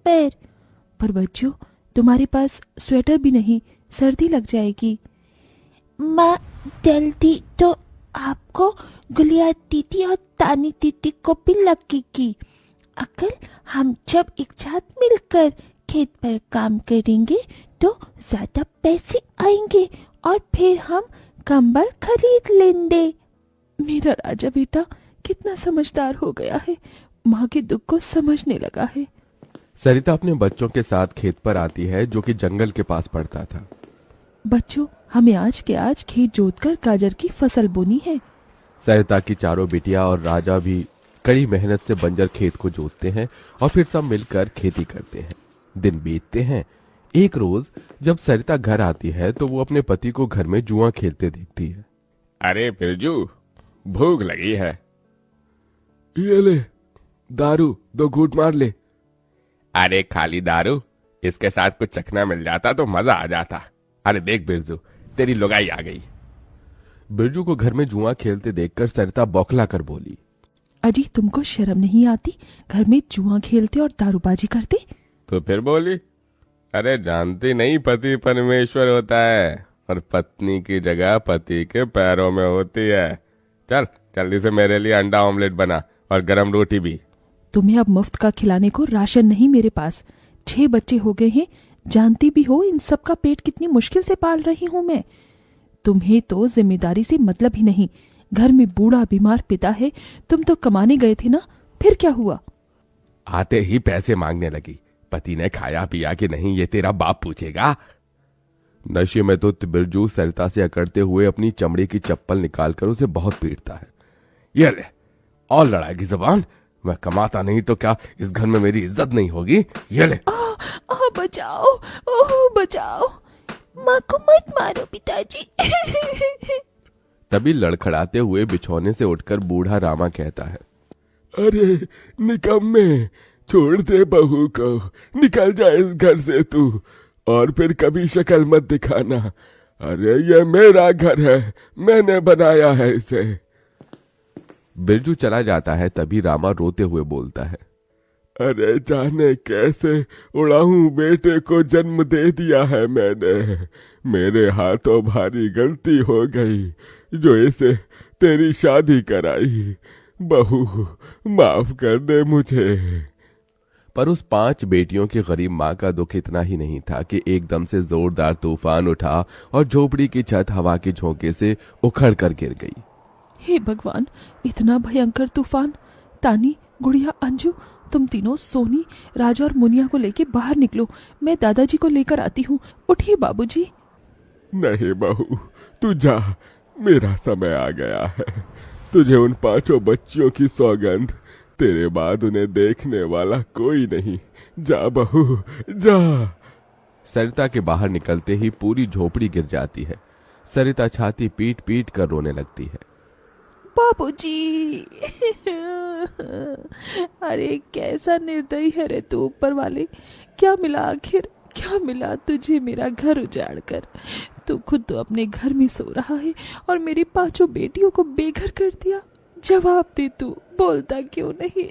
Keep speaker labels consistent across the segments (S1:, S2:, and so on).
S1: पर बच्चों, तुम्हारे पास स्वेटर भी नहीं, सर्दी लग जाएगी।
S2: माँ, जल्दी तो आपको, गुलिया दीदी और तानी दीदी को भी लगेगी। अगर हम जब एक साथ मिलकर खेत पर काम करेंगे तो ज्यादा पैसे आएंगे और फिर हम कंबल खरीद लेंगे।
S1: मेरा राजा बेटा कितना समझदार हो गया है, माँ के दुख को समझने लगा है।
S3: सरिता अपने बच्चों के साथ खेत पर आती है जो कि जंगल के पास पड़ता था।
S1: बच्चों, हमें आज के आज खेत जोतकर गाजर की फसल बोनी है।
S3: सरिता की चारों बिटिया और राजा भी कड़ी मेहनत से बंजर खेत को जोतते हैं और फिर सब मिलकर खेती करते हैं। दिन बीतते हैं। एक रोज जब सरिता घर आती है तो वो अपने पति को घर में जुआ खेलते देखती है।
S4: अरे बिरजू, भूख लगी है।
S3: ये ले दारू, 2 घूंट मार ले।
S4: अरे खाली दारू, इसके साथ कुछ चखना मिल जाता तो मजा आ जाता। अरे देख बिरजू, तेरी लुगाई आ गई।
S3: बिरजू को घर में जुआ खेलते देखकर सरिता बौखला कर बोली,
S1: अजी तुमको शर्म नहीं आती? घर में जुआ खेलते और दारूबाजी करते।
S4: तो फिर बोली, अरे जानती नहीं पति परमेश्वर होता है और पत्नी की जगह पति के पैरों में होती है। चल जल्दी से मेरे लिए अंडा ऑमलेट बना और गरम रोटी भी।
S1: तुम्हें अब मुफ्त का खिलाने को राशन नहीं मेरे पास। 6 बच्चे हो गए हैं, जानती भी हो इन सब का पेट कितनी मुश्किल से पाल रही हूँ मैं। तुम्हें तो जिम्मेदारी से मतलब ही नहीं। घर में बूढ़ा बीमार पिता है, तुम तो कमाने गए थे ना, फिर क्या हुआ?
S4: आते ही पैसे मांगने लगी। पति ने खाया पिया कि नहीं ये तेरा बाप पूछेगा।
S3: नशे में तो बिरजू सरिता से अकड़ते हुए अपनी चमड़े की चप्पल निकालकर उसे बहुत पीटता है।
S4: ये ले, और लड़ाएगी जबान। मैं कमाता नहीं तो क्या इस घर में मेरी इज्जत नहीं होगी? ये ले।
S2: बचाओ, ओह बचाओ, माँ को मत मारो पिताजी।
S3: तभी लड़खड़ाते हुए बिछौने से उठकर बूढ़ा रामा कहता है,
S5: अरे निकम्मे, छोड़ दे बहू को, निकल जा इस घर से तू, और फिर कभी शक्ल मत दिखाना। अरे ये मेरा घर है, मैंने बनाया है इसे।
S3: बिरजू चला जाता है। तभी रामा रोते हुए बोलता है,
S5: अरे जाने कैसे उड़ाऊं बेटे को जन्म दे दिया है मैंने। मेरे हाथों भारी गलती हो गई जो इसे तेरी शादी कराई। बहू माफ कर दे मुझे।
S3: पर उस 5 बेटियों की गरीब माँ का दुख इतना ही नहीं था कि एकदम से जोरदार तूफान उठा और झोपड़ी की छत हवा के झोंके से उखड़ कर गिर गई।
S1: हे भगवान, इतना भयंकर तूफान! तानी, गुड़िया, अंजू, तुम तीनों सोनी, राजा और मुनिया को लेके बाहर निकलो। मैं दादाजी को लेकर आती हूँ। उठिए बाबूजी।
S5: नहीं बहू, तू जा, मेरा समय आ गया है। तुझे उन 5 बच्चियों की सौगंध, तेरे बाद उन्हें देखने वाला कोई नहीं। जा बहू जा।
S3: सरिता के बाहर निकलते ही पूरी झोपड़ी गिर जाती है। सरिता छाती पीट पीट कर रोने लगती है।
S1: बाबूजी। अरे कैसा निर्दयी है रे तू ऊपर वाले। क्या मिला आखिर, क्या मिला तुझे मेरा घर उजाड़ कर? तू खुद तो अपने घर में सो रहा है और मेरी 5 बेटियों को बेघर कर दिया। जवाब दे, तू बोलता क्यों नहीं?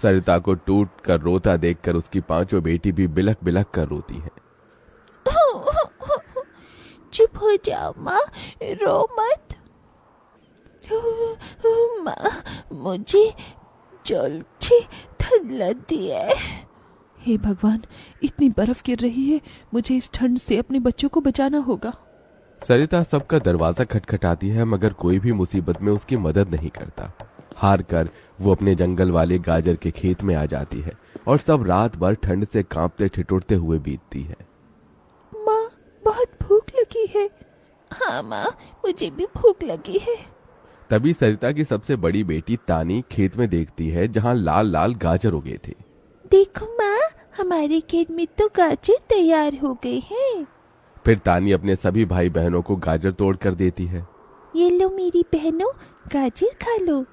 S3: सरिता को टूट कर रोता देखकर उसकी 5 बेटी भी बिलख बिलख कर रोती है।
S2: चुप हो जाओ माँ, रो मत। माँ, मुझे जल्दी ठंड लगती है।
S1: हे भगवान, इतनी बर्फ गिर रही है, मुझे इस ठंड से अपने बच्चों को बचाना होगा।
S3: सरिता सबका दरवाजा खटखटाती है मगर कोई भी मुसीबत में उसकी मदद नहीं करता। हार कर वो अपने जंगल वाले गाजर के खेत में आ जाती है और सब रात भर ठंड से कांपते ठिठुरते हुए बीतती है।
S2: माँ, बहुत भूख लगी है। हाँ माँ, मुझे भी भूख लगी है।
S3: तभी सरिता की सबसे बड़ी बेटी तानी खेत में देखती है जहाँ लाल लाल गाजर उगे थे।
S2: देखो माँ, हमारे खेत में तो गाजर तैयार हो गए हैं।
S3: फिर तानी अपने सभी भाई बहनों को गाजर तोड़ कर देती है।
S2: ये लो मेरी बहनों, गाजर खा लो।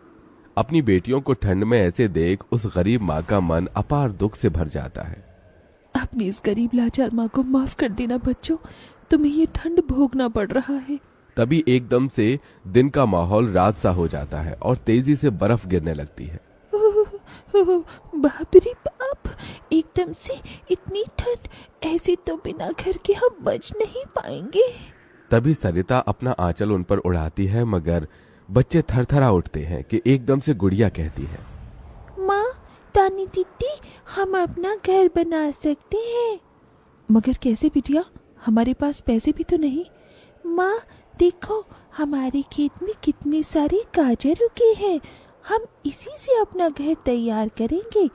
S3: अपनी बेटियों को ठंड में ऐसे देख उस गरीब माँ का मन अपार दुख से भर जाता है।
S1: अपनी इस गरीब लाचार माँ को माफ कर देना बच्चों, तुम्हें ये ठंड भोगना पड़ रहा है।
S3: तभी एकदम से दिन का माहौल रात सा हो जाता है और तेजी से बर्फ गिरने लगती है।
S2: बाप रे बाप, एकदम से इतनी ठंड, ऐसे तो बिना घर के हम बच नहीं पाएंगे।
S3: तभी सरिता अपना आंचल उन पर उड़ाती है, मगर बच्चे थरथरा उठते हैं कि एकदम से गुड़िया कहती है,
S2: माँ, तानी दीदी, हम अपना घर बना सकते हैं।
S1: मगर कैसे बिटिया, हमारे पास पैसे भी तो नहीं।
S2: माँ देखो, हमारे खेत में कितने सारे गाजर उगे हैं, हम इसी से अपना घर तैयार करेंगे,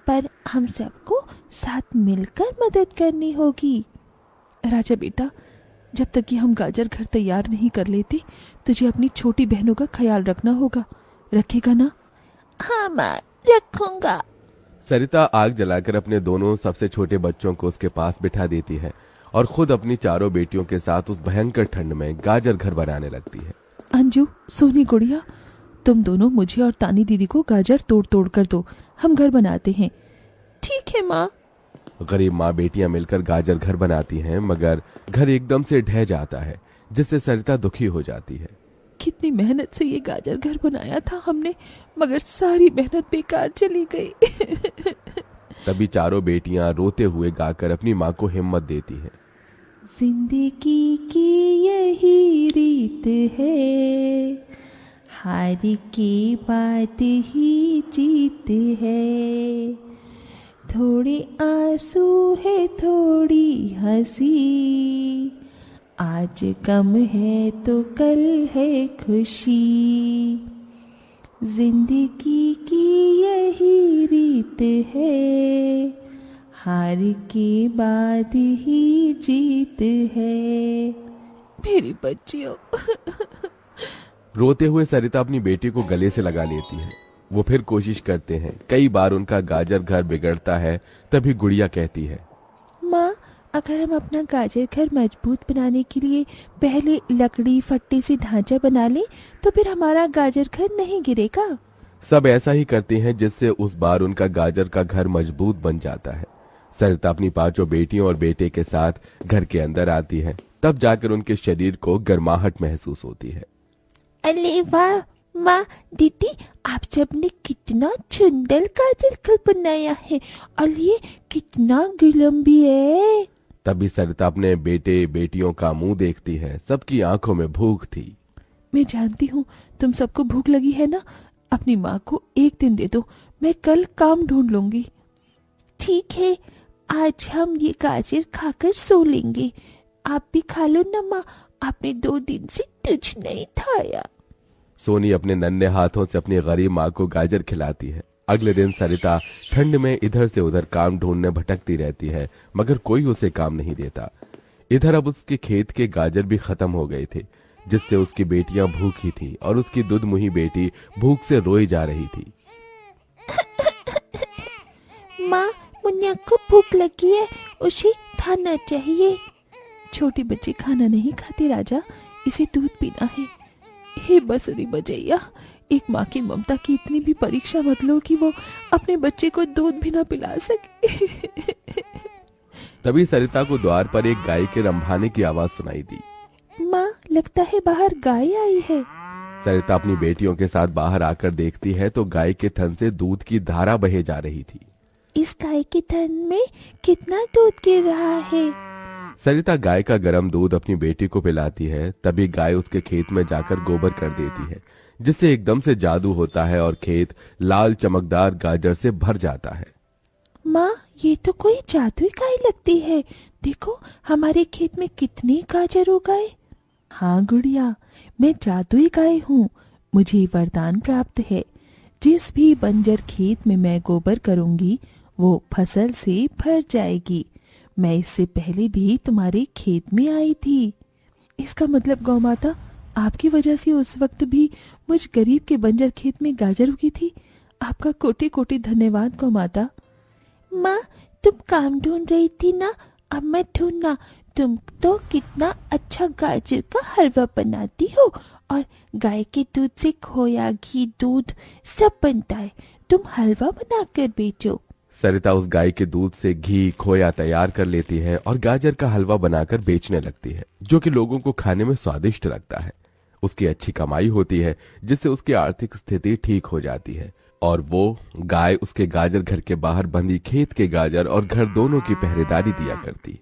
S2: पर हम सबको साथ मिलकर मदद करनी होगी।
S1: राजा बेटा, जब तक कि हम गाजर घर तैयार नहीं कर लेते, तुझे अपनी छोटी बहनों का ख्याल रखना होगा। रखेगा ना?
S2: हाँ माँ, रखूंगा।
S3: सरिता आग जलाकर अपने दोनों सबसे छोटे बच्चों को उसके पास बिठा देती है और खुद अपनी चारों बेटियों के साथ उस भयंकर ठंड में गाजर घर बनाने लगती है।
S1: अंजू, सोनी, गुड़िया, तुम दोनों मुझे और तानी दीदी को गाजर तोड़ तोड़ कर दो, हम घर बनाते हैं।
S2: ठीक है माँ।
S3: गरीब माँ बेटियां मिलकर गाजर घर बनाती हैं, मगर घर एकदम से ढह जाता है, जिससे सरिता दुखी हो जाती है।
S1: कितनी मेहनत से ये गाजर घर बनाया था हमने, मगर सारी मेहनत बेकार चली गई।
S3: तभी चारों बेटियां रोते हुए गाकर अपनी माँ को हिम्मत देती हैं।
S2: जिंदगी की यही रीत है, हार के बाद ही जीत है, थोड़े आंसू है थोड़ी हंसी, आज गम है तो कल है खुशी, जिंदगी की यही रीत है, हार के बाद ही जीत है। मेरी बच्चियों।
S3: रोते हुए सरिता अपनी बेटी को गले से लगा लेती है। वो फिर कोशिश करते हैं, कई बार उनका गाजर घर बिगड़ता है। तभी गुड़िया कहती है,
S2: माँ, अगर हम अपना गाजर घर मजबूत बनाने के लिए पहले लकड़ी फट्टे से ढांचा बना लें, तो फिर हमारा गाजर घर नहीं गिरेगा।
S3: सब ऐसा ही करते हैं, जिससे उस बार उनका गाजर का घर मजबूत बन जाता है। सरिता अपनी पांचों बेटियों और बेटे के साथ घर के अंदर आती है। तब जाकर उनके शरीर को गर्माहट महसूस होती है।
S2: अरे वाह माँ, दीदी, आप सबने कितना सुंदर गाजर घर बनाया है, और ये कितना गर्म भी है।
S3: तभी सरिता अपने बेटे बेटियों का मुंह देखती है। सबकी आंखों में भूख थी।
S1: मैं जानती हूँ तुम सबको भूख लगी है ना, अपनी माँ को एक दिन दे दो, मैं कल काम ढूंढ लूंगी।
S2: ठीक है, आज हम ये गाजर खाकर सो लेंगे। आप भी खा लो ना माँ, आपने 2 दिन से कुछ नहीं खाया।
S3: सोनी अपने नन्हे हाथों से अपनी गरीब माँ को गाजर खिलाती है। अगले दिन सरिता ठंड में इधर से उधर काम ढूंढने भटकती रहती है, मगर कोई उसे काम नहीं देता। इधर अब उसके खेत के गाजर भी खत्म हो गए थे, जिससे उसकी बेटियां भूखी थी और उसकी दुधमुही बेटी भूख से रोई जा रही थी।
S2: माँ, मुन्ना को भूख लगी है, उसे खाना चाहिए।
S1: छोटे बच्चे खाना नहीं खाते राजा, इसे दूध पीना है। हे बसुरी बजैया, एक माँ की ममता की इतनी भी परीक्षा मत लो कि वो अपने बच्चे को दूध भी ना पिला सके।
S3: तभी सरिता को द्वार पर एक गाय के रंभाने की आवाज सुनाई दी।
S2: माँ, लगता है बाहर गाय आई है।
S3: सरिता अपनी बेटियों के साथ बाहर आकर देखती है तो गाय के थन से दूध की धारा बहे जा रही थी।
S2: इस गाय के थन में कितना दूध गिर रहा है।
S3: सरिता गाय का गर्म दूध अपनी बेटी को पिलाती है। तभी गाय उसके खेत में जाकर गोबर कर देती है, जिससे एकदम से जादू होता है और खेत लाल चमकदार गाजर से भर जाता है।
S2: माँ, ये तो कोई जादुई गाय लगती है। देखो, हमारे खेत में कितने गाजर उगाए।
S1: हाँ गुड़िया, मैं जादुई गाय हूँ। मुझे वरदान प्राप्त है, जिस भी बंजर खेत में मैं गोबर करूंगी वो फसल से भर जाएगी। मैं इससे पहले भी तुम्हारे खेत में आई थी। इसका मतलब गौ माता, आपकी वजह से उस वक्त भी मुझ गरीब के बंजर खेत में गाजर उगी थी। आपका कोटि कोटि धन्यवाद गौ माता।
S2: माँ, तुम काम ढूंढ रही थी ना, अब मैं ढूंढना। तुम तो कितना अच्छा गाजर का हलवा बनाती हो, और गाय के दूध से खोया, घी, दूध सब बनता है। तुम हलवा बनाकर बेचो।
S3: सरिता उस गाय के दूध से घी खोया तैयार कर लेती है और गाजर का हलवा बनाकर बेचने लगती है, जो कि लोगों को खाने में स्वादिष्ट लगता है। उसकी अच्छी कमाई होती है, जिससे उसकी आर्थिक स्थिति ठीक हो जाती है। और वो गाय उसके गाजर घर के बाहर बंधी खेत के गाजर और घर दोनों की पहरेदारी दिया करती।